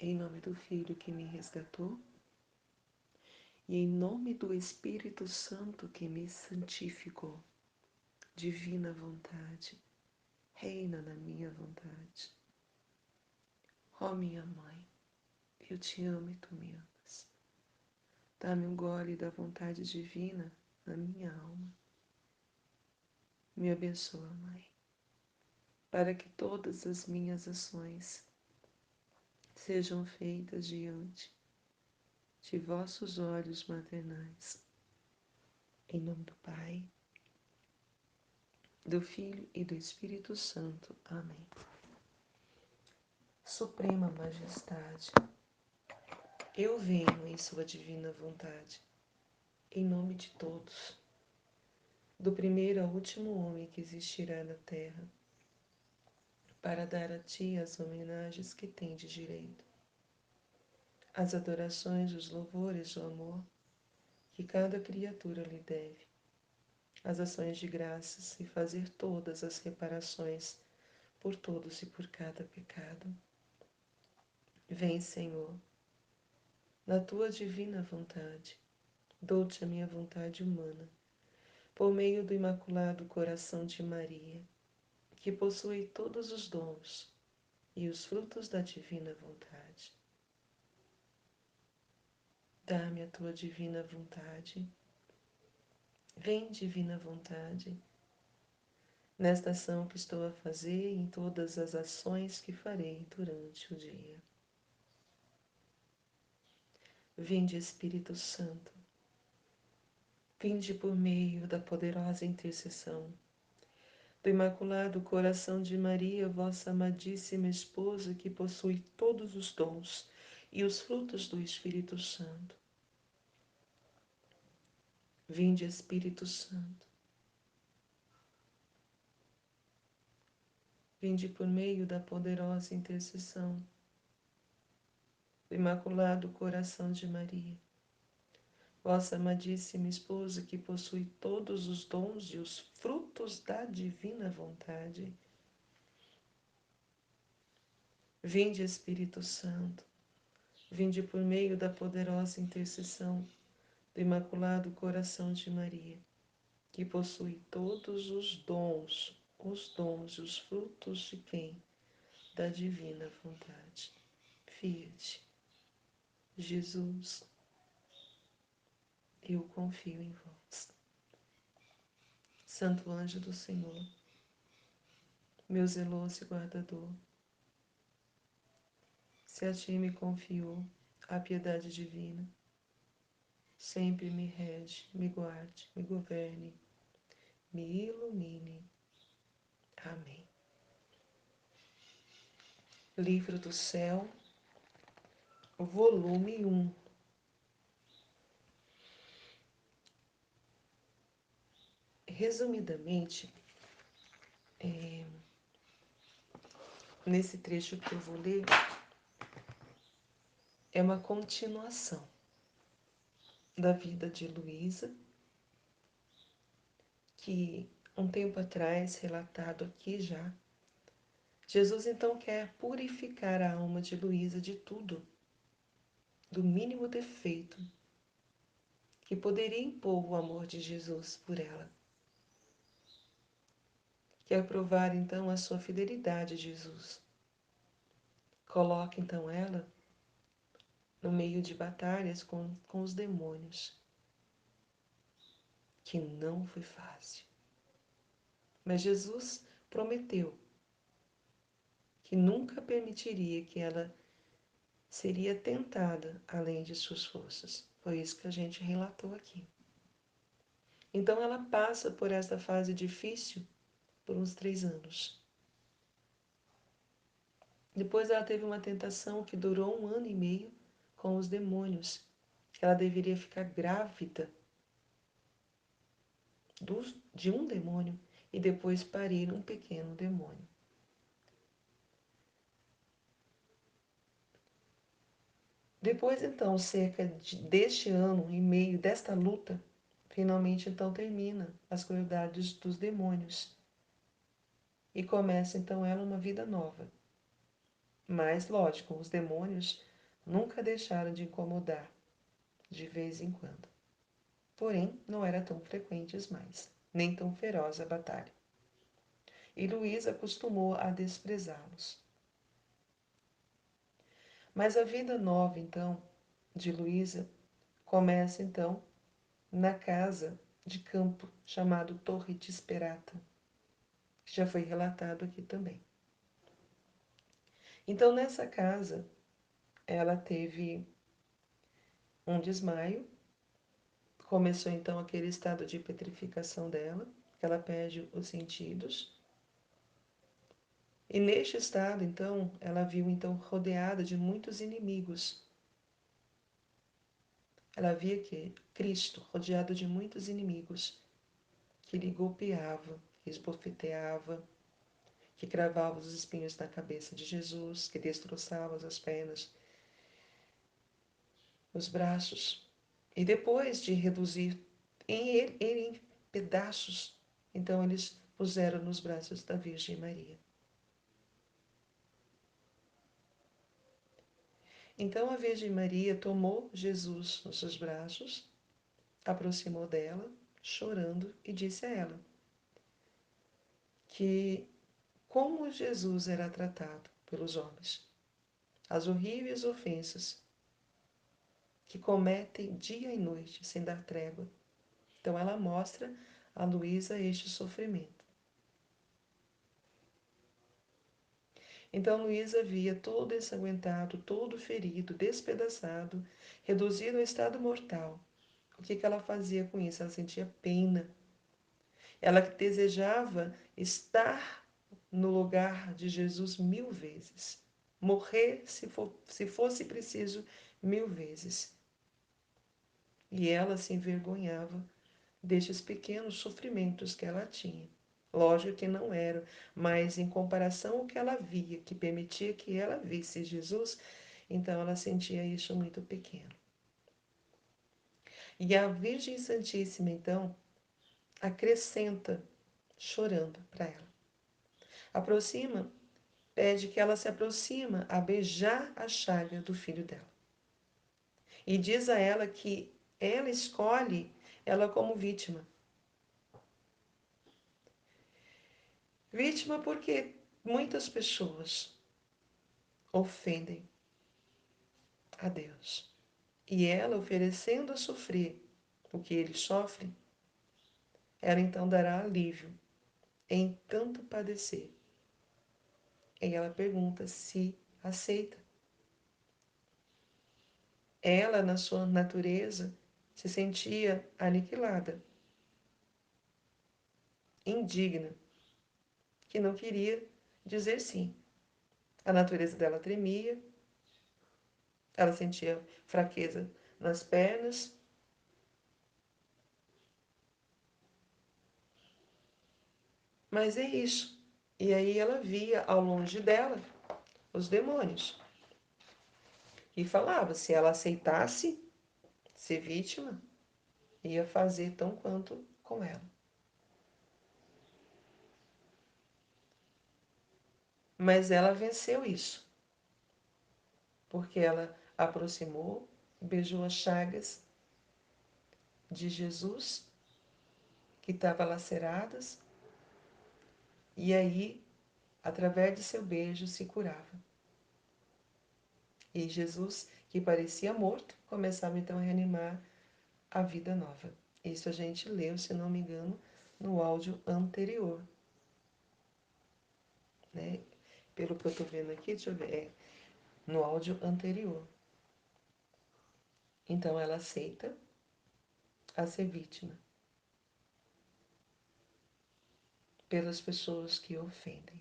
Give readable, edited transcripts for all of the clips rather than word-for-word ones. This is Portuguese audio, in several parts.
Em nome do Filho que me resgatou e em nome do Espírito Santo que me santificou. Divina vontade, reina na minha vontade. Ó minha mãe, eu te amo e tu me amas. Dá-me um gole da vontade divina na minha alma. Me abençoa, Mãe, para que todas as minhas ações sejam feitas diante de vossos olhos maternais. Em nome do Pai, do Filho e do Espírito Santo. Amém. Suprema Majestade, eu venho em sua divina vontade, em nome de todos, do primeiro ao último homem que existirá na terra, para dar a ti as homenagens que tendes direito, as adorações, os louvores, o amor que cada criatura lhe deve, as ações de graças e fazer todas as reparações por todos e por cada pecado. Vem, Senhor, na tua divina vontade, dou-te a minha vontade humana, por meio do Imaculado Coração de Maria, que possui todos os dons e os frutos da divina vontade. Dá-me a tua divina vontade. Vem, divina vontade, nesta ação que estou a fazer e em todas as ações que farei durante o dia. Vinde, Espírito Santo, vinde por meio da poderosa intercessão do Imaculado Coração de Maria, vossa amadíssima esposa, que possui todos os dons e os frutos do Espírito Santo. Vinde, Espírito Santo, vinde por meio da poderosa intercessão do Imaculado Coração de Maria, vossa amadíssima esposa, que possui todos os dons e os frutos da divina vontade. Vinde, Espírito Santo, vinde por meio da poderosa intercessão do Imaculado Coração de Maria, que possui todos os dons e os frutos de quem? Da divina vontade. Fiat, Jesus, eu confio em vós. Santo anjo do Senhor, meu zeloso e guardador, se a ti me confiou a piedade divina, sempre me rege, me guarde, me governe, me ilumine. Amém. Livro do Céu, volume 1. Resumidamente, nesse trecho que eu vou ler, é uma continuação da vida de Luísa, que um tempo atrás, relatado aqui já, Jesus então quer purificar a alma de Luísa de tudo, do mínimo defeito que poderia impor o amor de Jesus por ela. Quer provar então a sua fidelidade a Jesus. Coloca então ela no meio de batalhas com os demônios, que não foi fácil. Mas Jesus prometeu que nunca permitiria que ela seria tentada além de suas forças. Foi isso que a gente relatou aqui. Então ela passa por esta fase difícil por uns 3 anos. Depois ela teve uma tentação que durou 1 ano e meio com os demônios. Ela deveria ficar grávida de um demônio e depois parir um pequeno demônio. Depois, então, deste ano e meio, desta luta, finalmente, então, termina as crueldades dos demônios. E começa, então, ela uma vida nova. Mas, lógico, os demônios nunca deixaram de incomodar, de vez em quando. Porém, não era tão frequentes mais, nem tão feroz a batalha. E Luísa acostumou a desprezá-los. Mas a vida nova, então, de Luísa começa, então, na casa de campo chamado Torre de Esperata, que já foi relatado aqui também. Então, nessa casa, ela teve um desmaio, começou então aquele estado de petrificação dela, que ela perde os sentidos. E neste estado, então, ela viu então rodeada de muitos inimigos. Ela via que Cristo rodeado de muitos inimigos, que lhe golpeava, que esbofeteava, que cravava os espinhos na cabeça de Jesus, que destroçava as pernas, os braços. E depois de reduzir ele em pedaços, então eles puseram nos braços da Virgem Maria. Então a Virgem Maria tomou Jesus nos seus braços, aproximou dela, chorando, e disse a ela que como Jesus era tratado pelos homens, as horríveis ofensas que cometem dia e noite sem dar trégua. Então ela mostra a Luísa este sofrimento. Então Luísa via todo ensanguentado, todo ferido, despedaçado, reduzido ao estado mortal. O que ela fazia com isso? Ela sentia pena. Ela desejava estar no lugar de Jesus 1000 vezes. Morrer, se fosse preciso, 1000 vezes. E ela se envergonhava destes pequenos sofrimentos que ela tinha. Lógico que não eram, mas em comparação ao que ela via, que permitia que ela visse Jesus, então ela sentia isso muito pequeno. E a Virgem Santíssima, então, acrescenta, chorando para ela. Aproxima, pede que ela se aproxima a beijar a chaga do filho dela. E diz a ela que ela escolhe ela como vítima. Vítima porque muitas pessoas ofendem a Deus. E ela, oferecendo a sofrer o que ele sofre, ela então dará alívio em tanto padecer. E ela pergunta se aceita. Ela, na sua natureza, se sentia aniquilada, indigna, que não queria dizer sim. A natureza dela tremia, ela sentia fraqueza nas pernas, mas é isso. E aí ela via ao longe dela os demônios. E falava, se ela aceitasse ser vítima, ia fazer tão quanto com ela. Mas ela venceu isso, porque ela aproximou, beijou as chagas de Jesus, que estavam laceradas, e aí, através de seu beijo, se curava. E Jesus, que parecia morto, começava então a reanimar a vida nova. Isso a gente leu, se não me engano, no áudio anterior. Né? Pelo que eu estou vendo aqui, deixa eu ver, no áudio anterior. Então ela aceita a ser vítima pelas pessoas que ofendem.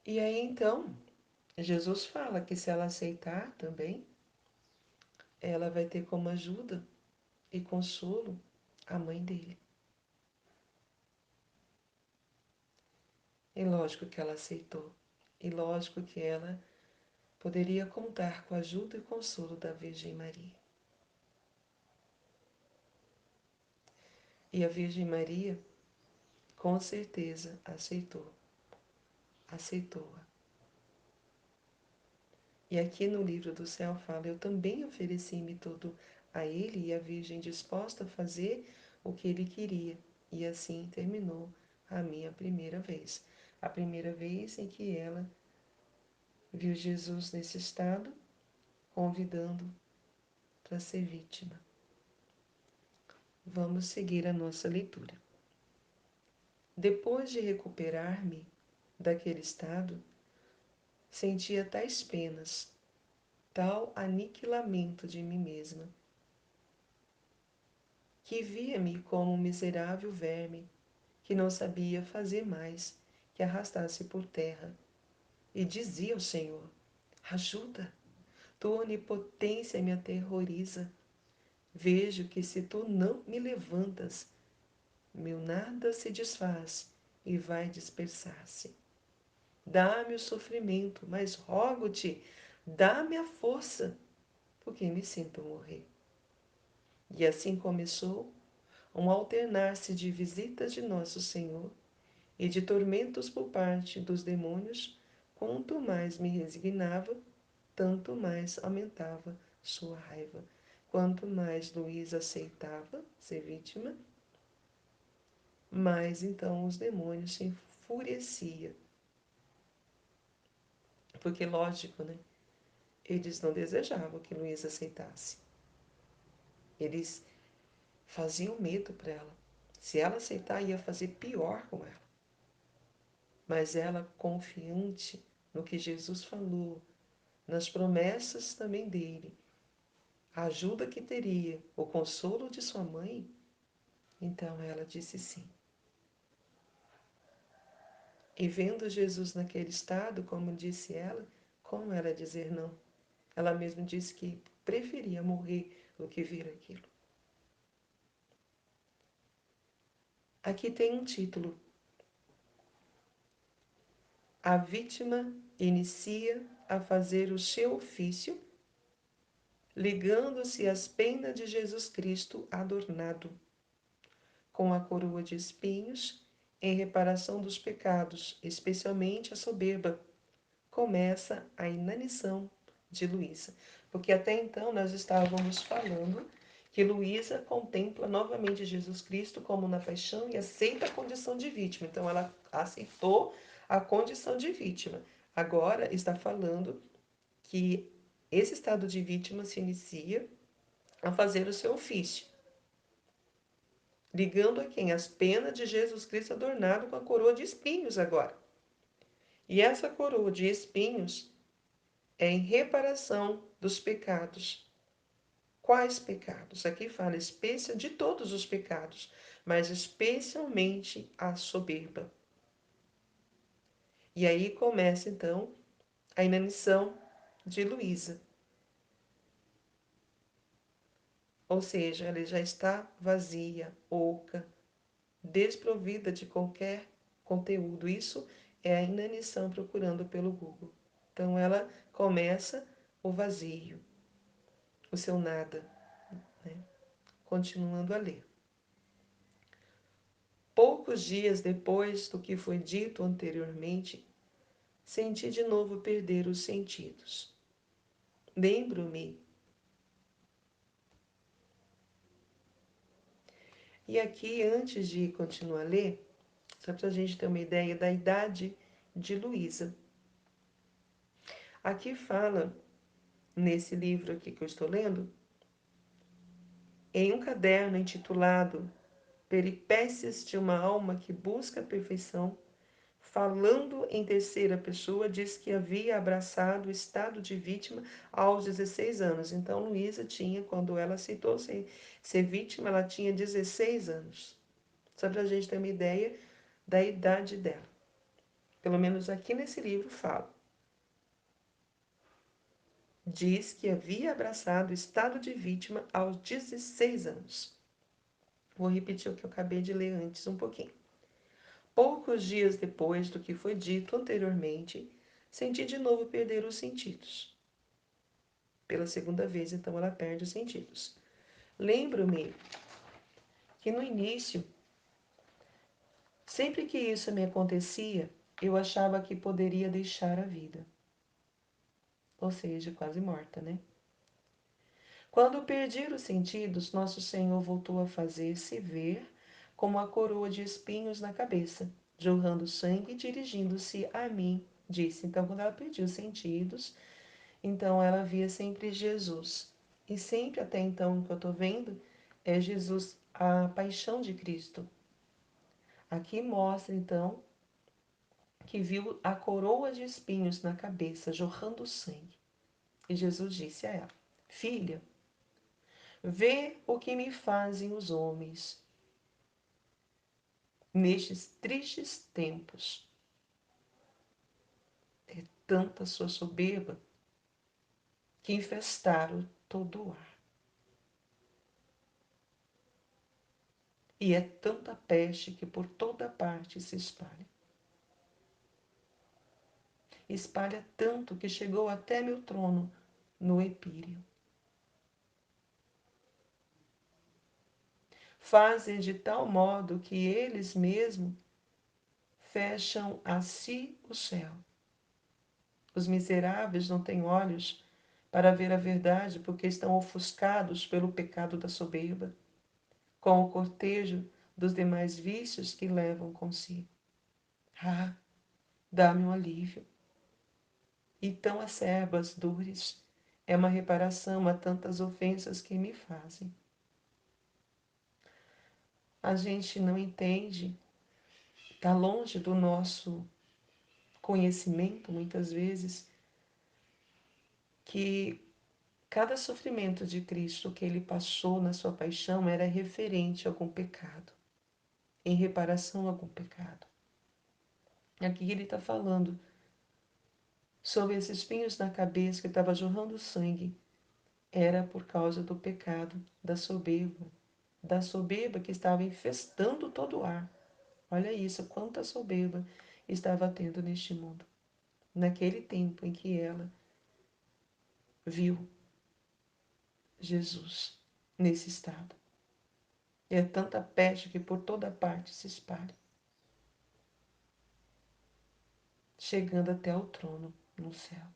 E aí então, Jesus fala que se ela aceitar também, ela vai ter como ajuda e consolo a mãe dele. E lógico que ela aceitou. E lógico que ela poderia contar com a ajuda e consolo da Virgem Maria. E a Virgem Maria, com certeza, aceitou. Aceitou-a. E aqui no livro do céu fala: eu também ofereci-me todo a ele e a Virgem disposta a fazer o que ele queria. E assim terminou a minha primeira vez. A primeira vez em que ela viu Jesus nesse estado, convidando para ser vítima. Vamos seguir a nossa leitura. Depois de recuperar-me daquele estado, sentia tais penas, tal aniquilamento de mim mesma, que via-me como um miserável verme que não sabia fazer mais que arrastar-se por terra. E dizia ao Senhor: ajuda, tua onipotência me aterroriza. Vejo que se tu não me levantas, meu nada se desfaz e vai dispersar-se. Dá-me o sofrimento, mas rogo-te, dá-me a força, porque me sinto morrer. E assim começou um alternar-se de visitas de Nosso Senhor e de tormentos por parte dos demônios. Quanto mais me resignava, tanto mais aumentava sua raiva. Quanto mais Luísa aceitava ser vítima, mais então os demônios se enfureciam. Porque, lógico, né? Eles não desejavam que Luísa aceitasse. Eles faziam medo para ela. Se ela aceitar, ia fazer pior com ela. Mas ela, confiante no que Jesus falou, nas promessas também dele, a ajuda que teria, o consolo de sua mãe, então ela disse sim. E vendo Jesus naquele estado, como disse ela, como ela dizer não? Ela mesma disse que preferia morrer do que ver aquilo. Aqui tem um título: a vítima inicia a fazer o seu ofício, ligando-se às penas de Jesus Cristo adornado, com a coroa de espinhos, em reparação dos pecados, especialmente a soberba. Começa a inanição de Luísa. Porque até então nós estávamos falando que Luísa contempla novamente Jesus Cristo como na paixão e aceita a condição de vítima. Então ela aceitou a condição de vítima. Agora está falando que esse estado de vítima se inicia a fazer o seu ofício. Ligando a quem? As penas de Jesus Cristo adornado com a coroa de espinhos agora. E essa coroa de espinhos é em reparação dos pecados. Quais pecados? Aqui fala especial de todos os pecados, mas especialmente a soberba. E aí começa então a inanição de Luísa. Ou seja, ela já está vazia, oca, desprovida de qualquer conteúdo. Isso é a inanição procurando pelo Google. Então ela começa o vazio, o seu nada, né? Continuando a ler. Poucos dias depois do que foi dito anteriormente, senti de novo perder os sentidos. Lembro-me. E aqui, antes de continuar a ler, só para a gente ter uma ideia da idade de Luísa. Aqui fala, nesse livro aqui que eu estou lendo, em um caderno intitulado Peripécias de uma Alma que Busca a Perfeição, falando em terceira pessoa, diz que havia abraçado o estado de vítima aos 16 anos. Então, Luísa tinha, quando ela aceitou ser vítima, ela tinha 16 anos. Só para a gente ter uma ideia da idade dela. Pelo menos aqui nesse livro fala. Diz que havia abraçado o estado de vítima aos 16 anos. Vou repetir o que eu acabei de ler antes um pouquinho. Poucos dias depois do que foi dito anteriormente, senti de novo perder os sentidos. Pela segunda vez, então, ela perde os sentidos. Lembro-me que no início, sempre que isso me acontecia, eu achava que poderia deixar a vida. ou seja, quase morta, né? Quando perdi os sentidos, Nosso Senhor voltou a fazer-se ver com uma coroa de espinhos na cabeça, jorrando sangue e dirigindo-se a mim, disse. Então, quando ela perdeu os sentidos, então ela via sempre Jesus. E sempre até então o que eu estou vendo é Jesus, a paixão de Cristo. Aqui mostra então que viu a coroa de espinhos na cabeça, jorrando sangue. E Jesus disse a ela: Filha, vê o que me fazem os homens nestes tristes tempos. É tanta sua soberba que infestaram todo o ar. E é tanta peste que por toda parte se espalha. Espalha tanto que chegou até meu trono no Epíreo. Fazem de tal modo que eles mesmos fecham a si o céu. Os miseráveis não têm olhos para ver a verdade, porque estão ofuscados pelo pecado da soberba, com o cortejo dos demais vícios que levam consigo. Ah, dá-me um alívio. E tão acerbas dores é uma reparação a tantas ofensas que me fazem. A gente não entende, está longe do nosso conhecimento, muitas vezes, que cada sofrimento de Cristo que ele passou na sua paixão era referente a algum pecado, em reparação a algum pecado. Aqui ele está falando sobre esses espinhos na cabeça que estava jorrando sangue, era por causa do pecado da soberba que estava infestando todo o ar. Olha isso, quanta soberba estava tendo neste mundo, naquele tempo em que ela viu Jesus nesse estado. E é tanta peste que por toda parte se espalha, chegando até o trono no céu.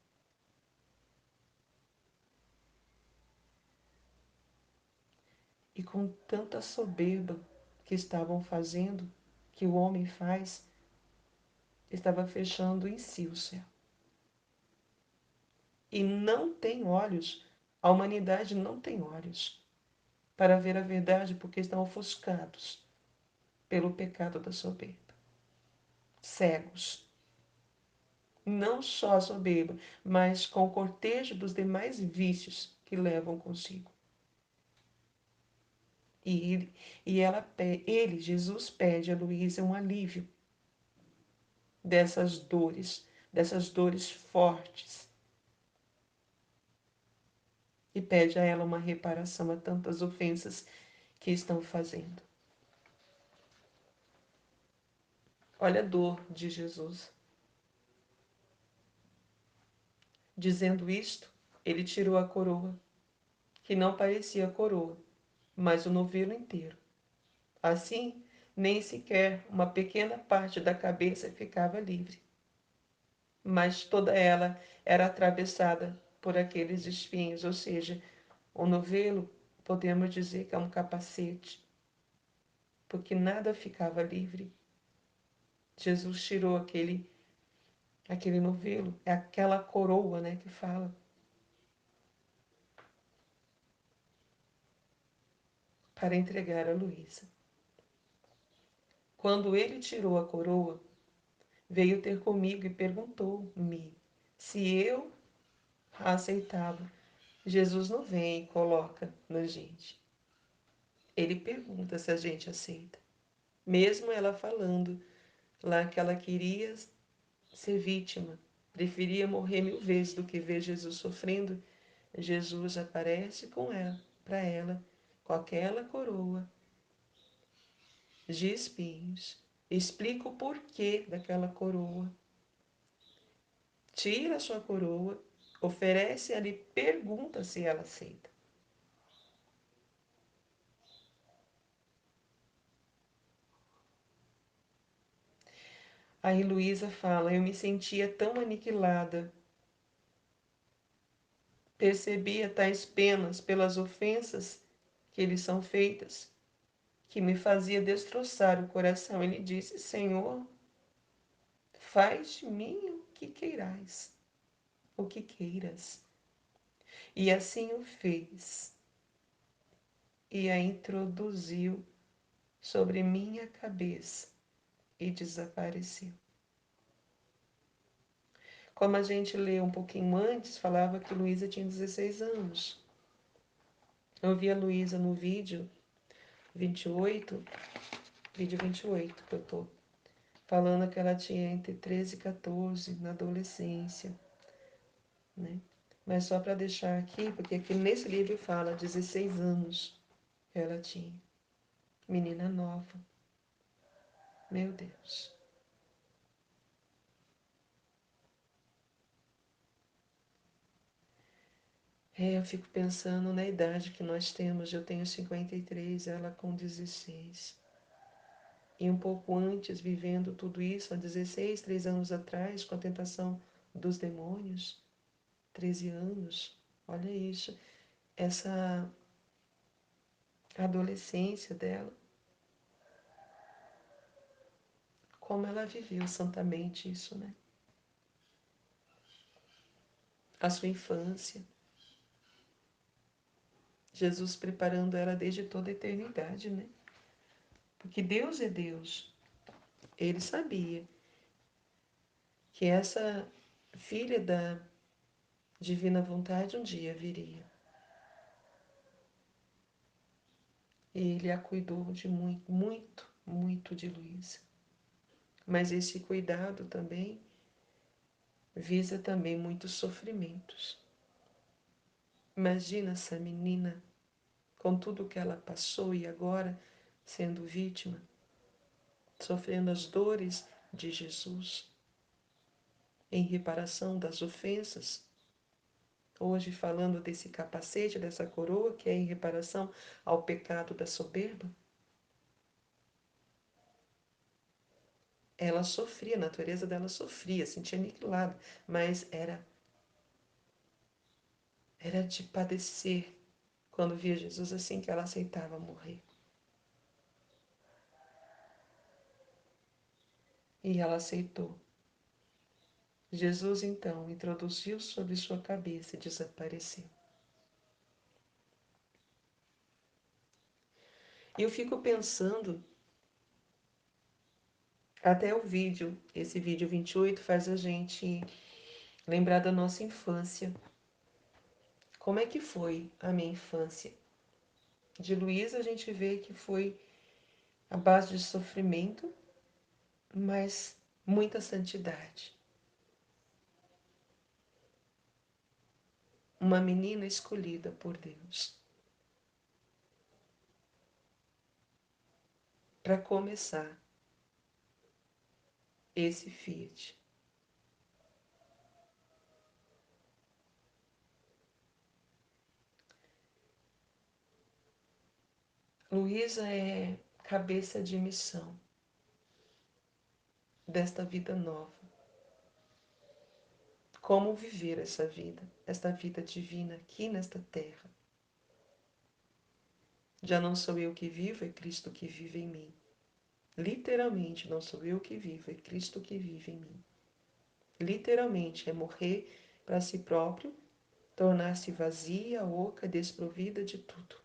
E com tanta soberba que estavam fazendo, que o homem faz, estava fechando em si o céu. E não tem olhos, a humanidade não tem olhos para ver a verdade porque estão ofuscados pelo pecado da soberba. Cegos. Não só a soberba, mas com o cortejo dos demais vícios que levam consigo. E Jesus, pede a Luísa um alívio dessas dores fortes. E pede a ela uma reparação a tantas ofensas que estão fazendo. Olha a dor de Jesus. Dizendo isto, ele tirou a coroa, que não parecia coroa, mas o novelo inteiro. Assim, nem sequer uma pequena parte da cabeça ficava livre, mas toda ela era atravessada por aqueles espinhos, ou seja, o novelo, podemos dizer que é um capacete, porque nada ficava livre. Jesus tirou aquele novelo, é aquela coroa, né, que fala, para entregar a Luísa. Quando ele tirou a coroa, veio ter comigo e perguntou-me se eu a aceitava. Jesus não vem e coloca na gente. Ele pergunta se a gente aceita. Mesmo ela falando lá que ela queria ser vítima, preferia morrer 1000 vezes do que ver Jesus sofrendo, Jesus aparece com ela, para ela, com aquela coroa de espinhos. Explica o porquê daquela coroa. Tira a sua coroa, oferece ela e pergunta se ela aceita. Aí Luísa fala, eu me sentia tão aniquilada, Percebia tais penas pelas ofensas que lhes são feitas, que me fazia destroçar o coração. Ele disse: Senhor, faz de mim o que queirais, o que queiras. E assim o fez, e a introduziu sobre minha cabeça e desapareceu. Como a gente leu um pouquinho antes, falava que Luísa tinha 16 anos. Eu vi a Luísa no vídeo 28, vídeo 28 que eu tô falando que ela tinha entre 13 e 14, na adolescência, né? Mas só para deixar aqui, porque aqui nesse livro fala 16 anos ela tinha. Menina nova. Meu Deus. Eu fico pensando na idade que nós temos. Eu tenho 53, ela com 16. E um pouco antes, vivendo tudo isso, há 16, 3 anos atrás, com a tentação dos demônios, 13 anos. Olha isso. Essa adolescência dela. Como ela viveu santamente isso, né? A sua infância. Jesus preparando ela desde toda a eternidade, né? Porque Deus é Deus. Ele sabia que essa filha da divina vontade um dia viria. E ele a cuidou de muito, muito, muito de Luísa. Mas esse cuidado também visa também muitos sofrimentos. Imagina essa menina com tudo que ela passou e agora sendo vítima, sofrendo as dores de Jesus em reparação das ofensas. Hoje falando desse capacete, dessa coroa, que é em reparação ao pecado da soberba. Ela sofria, a natureza dela sofria, sentia aniquilada, mas era de padecer quando via Jesus assim que ela aceitava morrer. E ela aceitou. Jesus então introduziu sobre sua cabeça e desapareceu. E eu fico pensando, até o vídeo, esse vídeo 28 faz a gente lembrar da nossa infância. Como é que foi a minha infância? De Luísa a gente vê que foi a base de sofrimento, mas muita santidade. Uma menina escolhida por Deus. Para começar esse Fiat. Luísa é cabeça de missão desta vida nova. Como viver esta vida divina aqui nesta terra. Já não sou eu que vivo, é Cristo que vive em mim. Literalmente, não sou eu que vivo, é Cristo que vive em mim. Literalmente, é morrer para si próprio, tornar-se vazia, oca, desprovida de tudo,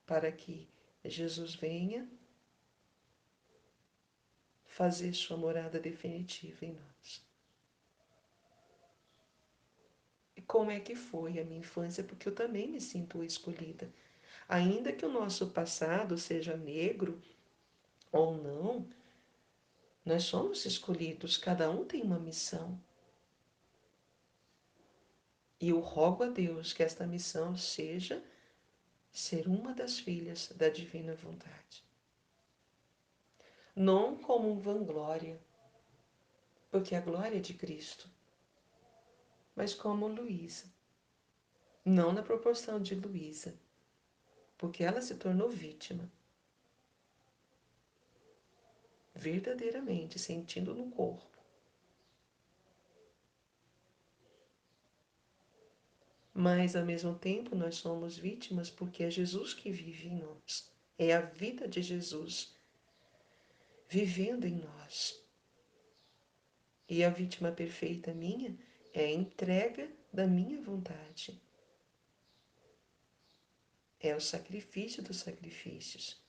para que Jesus venha fazer sua morada definitiva em nós. E como é que foi a minha infância? Porque eu também me sinto escolhida. Ainda que o nosso passado seja negro ou não, nós somos escolhidos, cada um tem uma missão. E eu rogo a Deus que esta missão seja ser uma das filhas da divina vontade. Não como vanglória, porque a glória é de Cristo, mas como Luísa. Não na proporção de Luísa, porque ela se tornou vítima. Verdadeiramente, sentindo no corpo. mas ao mesmo tempo nós somos vítimas porque é Jesus que vive em nós. É a vida de Jesus vivendo em nós. E a vítima perfeita minha é a entrega da minha vontade. É o sacrifício dos sacrifícios.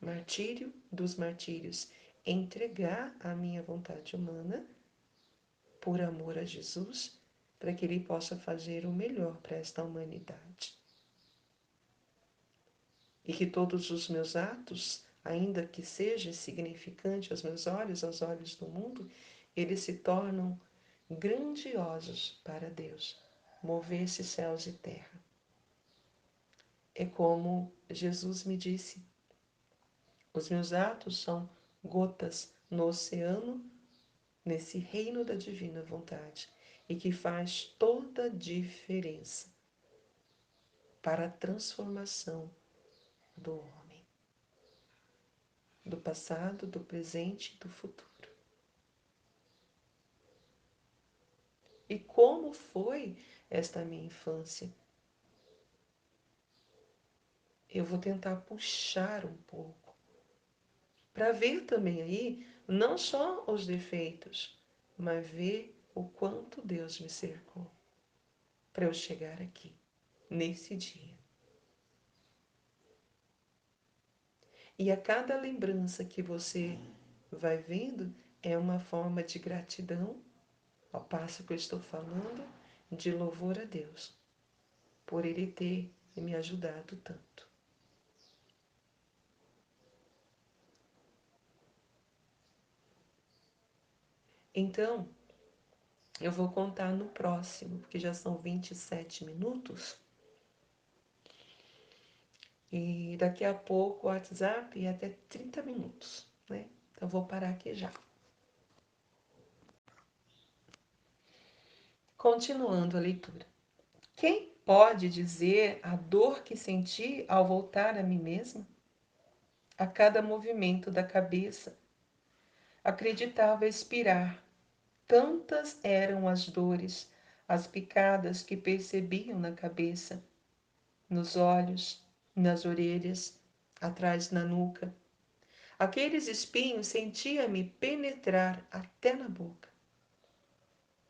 Martírio dos martírios. Entregar a minha vontade humana por amor a Jesus, para que Ele possa fazer o melhor para esta humanidade. E que todos os meus atos, ainda que seja insignificante aos meus olhos, aos olhos do mundo, eles se tornam grandiosos para Deus, mover-se céus e terra. É como Jesus me disse, os meus atos são gotas no oceano, nesse reino da divina vontade, e que faz toda a diferença para a transformação do homem, do passado, do presente e do futuro. E como foi esta minha infância? Eu vou tentar puxar um pouco, para ver também aí, não só os defeitos, mas ver o quanto Deus me cercou para eu chegar aqui, nesse dia. E a cada lembrança que você vai vendo é uma forma de gratidão, ao passo que eu estou falando, de louvor a Deus, por Ele ter me ajudado tanto. Então, eu vou contar no próximo, porque já são 27 minutos. E daqui a pouco o WhatsApp é até 30 minutos, né? Então, eu vou parar aqui já. Continuando a leitura. Quem pode dizer a dor que senti ao voltar a mim mesma? A cada movimento da cabeça, acreditava expirar. Tantas eram as dores, as picadas que percebiam na cabeça, nos olhos, nas orelhas, atrás na nuca. Aqueles espinhos sentia-me penetrar até na boca.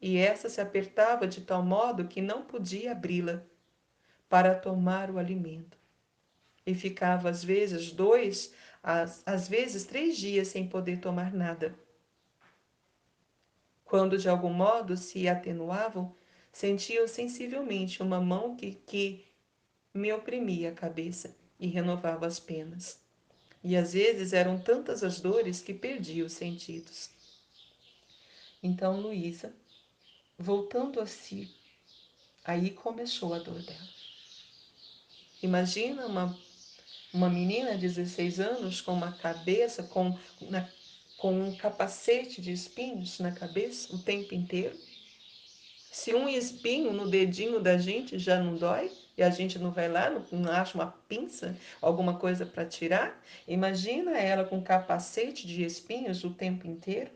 E essa se apertava de tal modo que não podia abri-la para tomar o alimento. E ficava às vezes 2, às vezes 3 dias sem poder tomar nada. Quando de algum modo se atenuavam, sentia sensivelmente uma mão que me oprimia a cabeça e renovava as penas. E às vezes eram tantas as dores que perdia os sentidos. Então Luísa, voltando a si, aí começou a dor dela. Imagina uma menina de 16 anos com uma cabeça, com um capacete de espinhos na cabeça o tempo inteiro. Se um espinho no dedinho da gente já não dói, e a gente não vai lá, não acha uma pinça, alguma coisa para tirar, imagina ela com capacete de espinhos o tempo inteiro,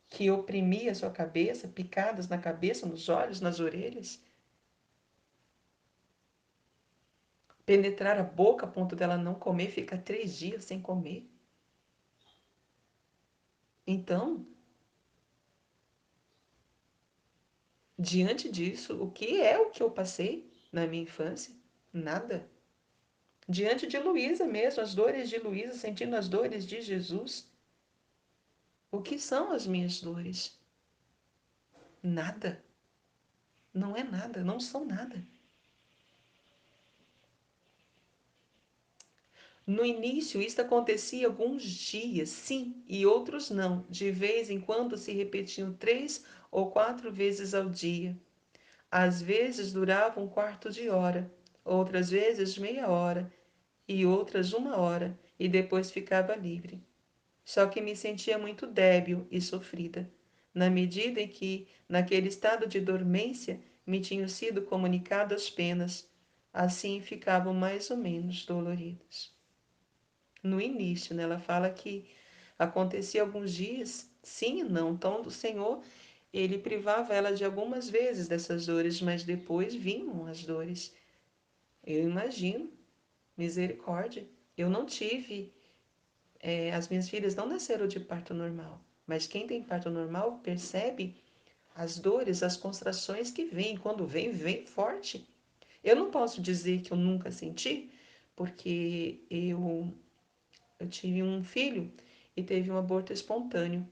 que oprimia sua cabeça, picadas na cabeça, nos olhos, nas orelhas. Penetrar a boca a ponto dela não comer, fica 3 dias sem comer. Então, diante disso, o que eu passei na minha infância? Nada. Diante de Luísa mesmo, as dores de Luísa, sentindo as dores de Jesus. O que são as minhas dores? Nada. Não é nada, não são nada. No início, isso acontecia alguns dias, sim, e outros não. De vez em quando se repetiam 3 ou 4 vezes ao dia. Às vezes durava um quarto de hora, outras vezes meia hora e outras 1 hora, e depois ficava livre. Só que me sentia muito débil e sofrida, na medida em que, naquele estado de dormência, me tinham sido comunicadas penas, assim ficavam mais ou menos doloridas. No início, né, ela fala que acontecia alguns dias, sim e não, tom do Senhor, ele privava ela de algumas vezes dessas dores, mas depois vinham as dores. Eu imagino, misericórdia. Eu não tive, as minhas filhas não nasceram de parto normal, mas quem tem parto normal percebe as dores, as contrações que vêm. Quando vem, vem forte. Eu não posso dizer que eu nunca senti, porque eu tive um filho e teve um aborto espontâneo.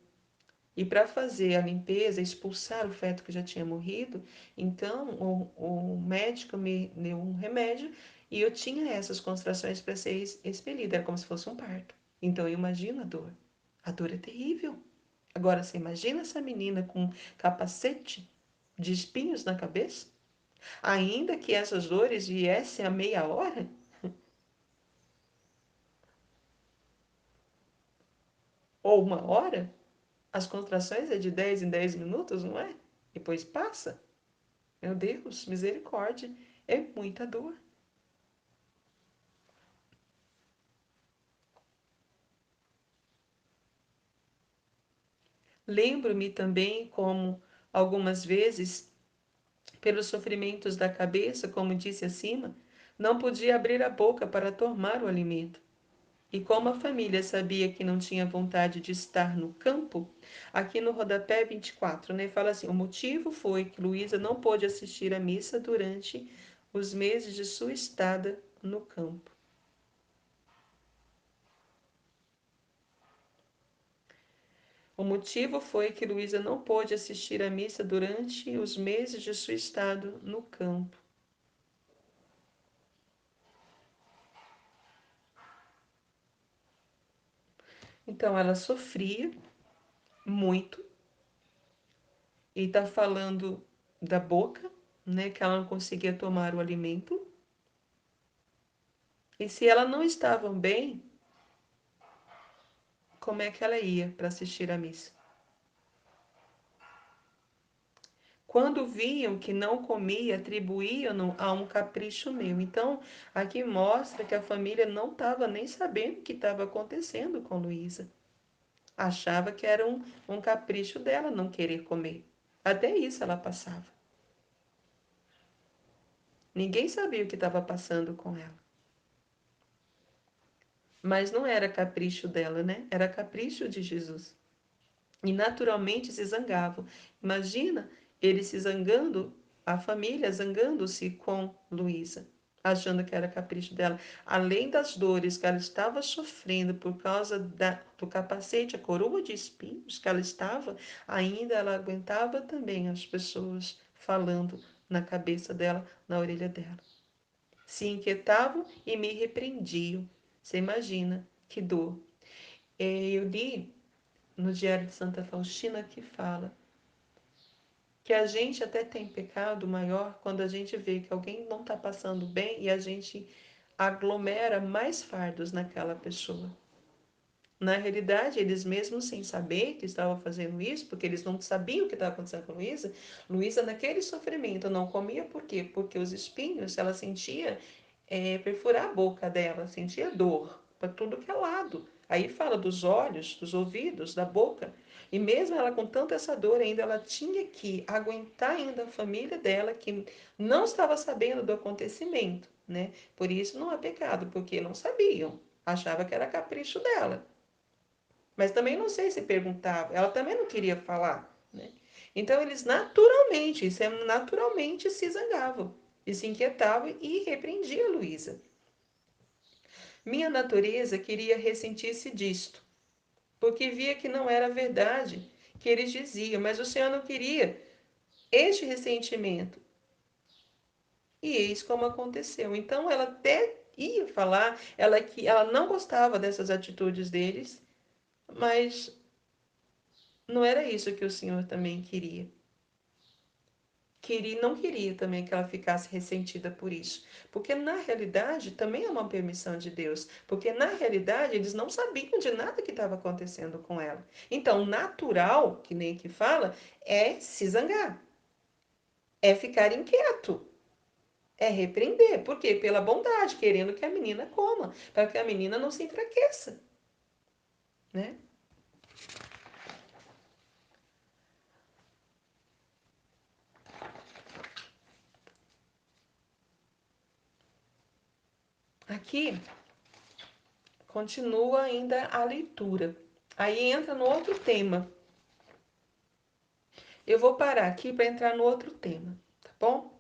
E para fazer a limpeza, expulsar o feto que já tinha morrido, então o médico me deu um remédio e eu tinha essas contrações para ser expelida, era como se fosse um parto. Então eu imagino a dor. A dor é terrível. Agora você imagina essa menina com capacete de espinhos na cabeça? Ainda que essas dores viessem a meia hora ou uma hora, as contrações é de 10 em 10 minutos, não é? Depois passa. Meu Deus, misericórdia, é muita dor. Lembro-me também como, algumas vezes, pelos sofrimentos da cabeça, como disse acima, não podia abrir a boca para tomar o alimento. E como a família sabia que não tinha vontade de estar no campo, aqui no rodapé 24, né, fala assim: o motivo foi que Luísa não pôde assistir à missa durante os meses de sua estada no campo. O motivo foi que Luísa não pôde assistir à missa durante os meses de seu estado no campo. Então ela sofria muito e está falando da boca, né, que ela não conseguia tomar o alimento. E se ela não estava bem, como é que ela ia para assistir à missa? Quando viam que não comia, atribuíam-no a um capricho meu. Então, aqui mostra que a família não estava nem sabendo o que estava acontecendo com Luísa. Achava que era um capricho dela não querer comer. Até isso ela passava. Ninguém sabia o que estava passando com ela. Mas não era capricho dela, né? Era capricho de Jesus. E naturalmente se zangavam. Imagina ele se zangando, a família zangando-se com Luísa, achando que era capricho dela. Além das dores que ela estava sofrendo por causa do capacete, a coroa de espinhos que ela estava, ainda ela aguentava também as pessoas falando na cabeça dela, na orelha dela. Se inquietavam e me repreendiam. Você imagina que dor. Eu li no Diário de Santa Faustina que fala que a gente até tem pecado maior quando a gente vê que alguém não está passando bem e a gente aglomera mais fardos naquela pessoa. Na realidade, eles mesmos sem saber que estavam fazendo isso, porque eles não sabiam o que estava acontecendo com Luísa, Luísa naquele sofrimento não comia por quê? Porque os espinhos, ela sentia perfurar a boca dela, sentia dor para tudo que é lado. Aí fala dos olhos, dos ouvidos, da boca. E mesmo ela com tanta essa dor ainda, ela tinha que aguentar ainda a família dela que não estava sabendo do acontecimento, né? Por isso não é pecado, porque não sabiam. Achava que era capricho dela. Mas também não sei se perguntava. Ela também não queria falar, né? Então eles naturalmente, isso é naturalmente se zangavam e se inquietavam e repreendiam a Luísa. Minha natureza queria ressentir-se disto, porque via que não era verdade que eles diziam, mas o Senhor não queria este ressentimento. E eis como aconteceu. Então ela até ia falar, ela não gostava dessas atitudes deles, mas não era isso que o Senhor também queria. Não queria também que ela ficasse ressentida por isso. Porque na realidade também é uma permissão de Deus. Porque na realidade eles não sabiam de nada que estava acontecendo com ela. Então, natural, que nem que fala, é se zangar, é ficar inquieto, é repreender. Por quê? Pela bondade, querendo que a menina coma, para que a menina não se enfraqueça, né? Aqui continua ainda a leitura. Aí entra no outro tema. Eu vou parar aqui para entrar no outro tema, tá bom?